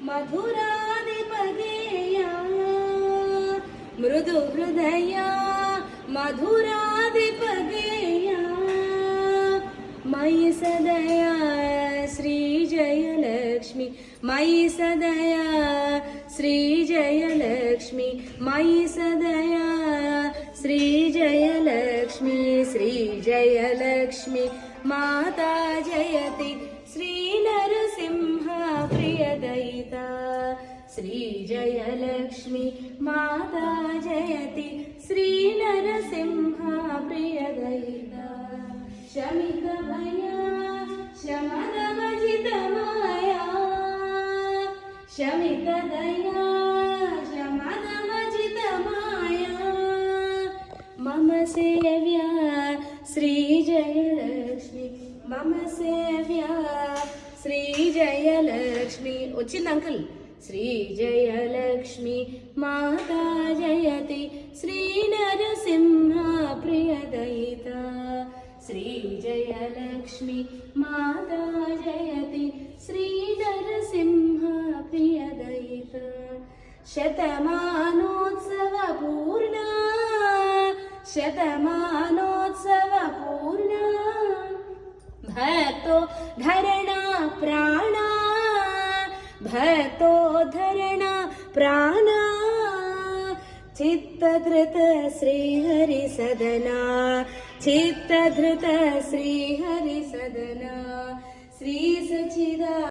मधुराधिपगेया मृदु हृदया मधुराधिपगेया मयि सदया श्री जयलक्ष्मी मयि सदया श्री जयलक्ष्मी मयि सदया श्री जयलक्ष्मी माता जयति श्री नरसिंह प्रियदयिता श्री जयलक्ष्मी माता जयति श्री नरसिंह प्रियदयिता शमितभया शमदमजितमाया शमितदया शमदमजितमाया मम सेव्या श्री जयलक्ष्मी मम सेव्या श्री जयलक्ष्मी వచ్చింది అంకుల్ श्री जयलक्ष्मी माता जयति श्री नरसिंह प्रियदयिता श्री जयलक्ष्मी माता जयति श्री नरसिंह प्रियदयिता शतमानोत्सव पूर्णा शतमानोत्सव पूर्णा भक्तो धरणा प्राणा भक्तो धरणा प्राणा चित्तधृत श्रीहरि सदना चित्तधृत श्रीहरि सदना श्री सचिदा